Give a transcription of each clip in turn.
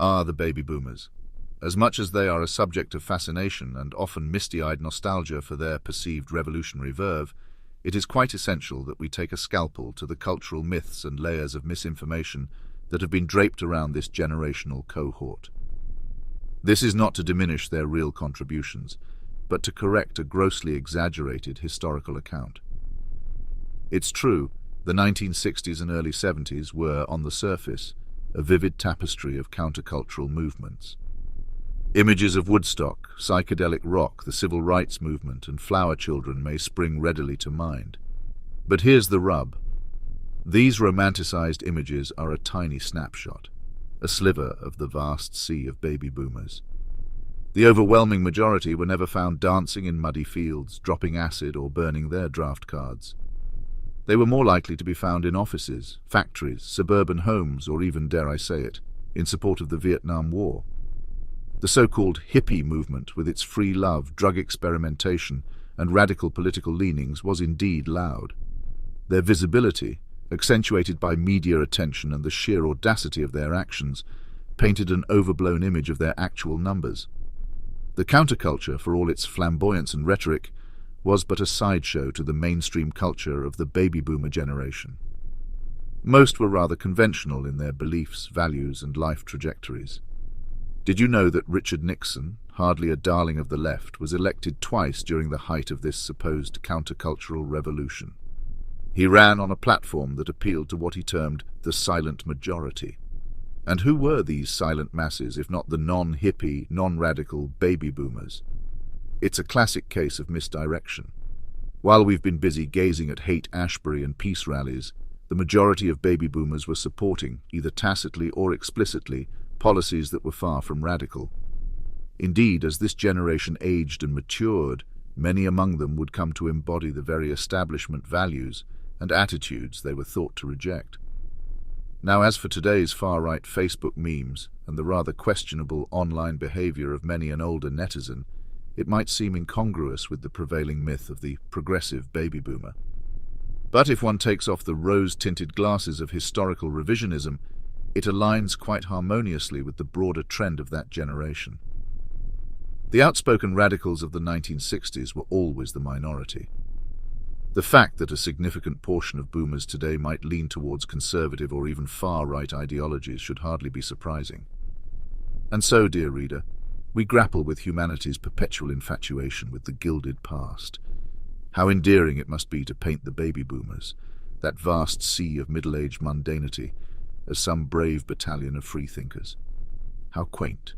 are the baby boomers. As much as they are a subject of fascination and often misty-eyed nostalgia for their perceived revolutionary verve, it is quite essential that we take a scalpel to the cultural myths and layers of misinformation that have been draped around this generational cohort. This is not to diminish their real contributions, but to correct a grossly exaggerated historical account. It's true, the 1960s and early 70s were, on the surface, a vivid tapestry of countercultural movements. Images of Woodstock, psychedelic rock, the civil rights movement, and flower children may spring readily to mind. But here's the rub. These romanticized images are a tiny snapshot, a sliver of the vast sea of baby boomers. The overwhelming majority were never found dancing in muddy fields, dropping acid, or burning their draft cards. They were more likely to be found in offices, factories, suburban homes, or even, dare I say it, in support of the Vietnam War. The so-called hippie movement, with its free love, drug experimentation, and radical political leanings, was indeed loud. Their visibility, accentuated by media attention and the sheer audacity of their actions, painted an overblown image of their actual numbers. The counterculture, for all its flamboyance and rhetoric, was but a sideshow to the mainstream culture of the baby boomer generation. Most were rather conventional in their beliefs, values, and life trajectories. Did you know that Richard Nixon, hardly a darling of the left, was elected twice during the height of this supposed countercultural revolution? He ran on a platform that appealed to what he termed the silent majority. And who were these silent masses, if not the non-hippie, non-radical baby boomers? It's a classic case of misdirection. While we've been busy gazing at Haight-Ashbury and peace rallies, the majority of baby boomers were supporting, either tacitly or explicitly, policies that were far from radical. Indeed, as this generation aged and matured, many among them would come to embody the very establishment values and attitudes they were thought to reject. Now, as for today's far-right Facebook memes and the rather questionable online behavior of many an older netizen, it might seem incongruous with the prevailing myth of the progressive baby boomer. But if one takes off the rose-tinted glasses of historical revisionism, it aligns quite harmoniously with the broader trend of that generation. The outspoken radicals of the 1960s were always the minority. The fact that a significant portion of boomers today might lean towards conservative or even far-right ideologies should hardly be surprising. And so, dear reader, we grapple with humanity's perpetual infatuation with the gilded past. How endearing it must be to paint the baby boomers, that vast sea of middle-aged mundanity, as some brave battalion of freethinkers. How quaint.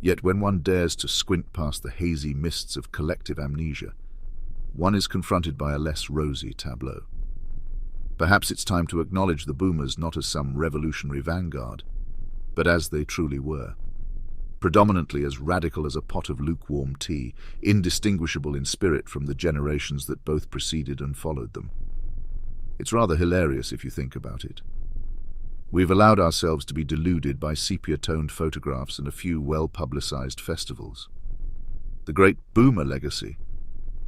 Yet when one dares to squint past the hazy mists of collective amnesia, one is confronted by a less rosy tableau. Perhaps it's time to acknowledge the boomers not as some revolutionary vanguard, but as they truly were. Predominantly as radical as a pot of lukewarm tea, indistinguishable in spirit from the generations that both preceded and followed them. It's rather hilarious if you think about it. We've allowed ourselves to be deluded by sepia-toned photographs and a few well-publicized festivals. The great boomer legacy,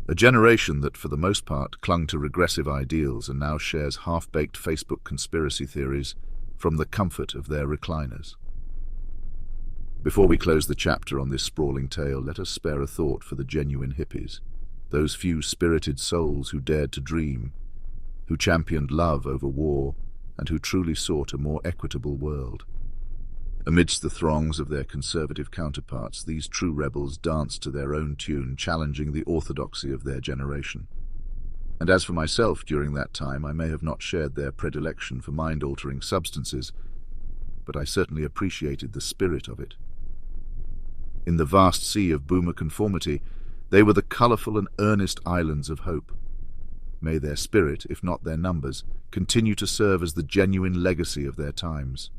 a generation that for the most part clung to regressive ideals and now shares half-baked Facebook conspiracy theories from the comfort of their recliners. Before we close the chapter on this sprawling tale, let us spare a thought for the genuine hippies, those few spirited souls who dared to dream, who championed love over war, and who truly sought a more equitable world. Amidst the throngs of their conservative counterparts, these true rebels danced to their own tune, challenging the orthodoxy of their generation. And as for myself, during that time, I may have not shared their predilection for mind-altering substances, but I certainly appreciated the spirit of it. In the vast sea of boomer conformity, they were the colorful and earnest islands of hope. May their spirit, if not their numbers, continue to serve as the genuine legacy of their times.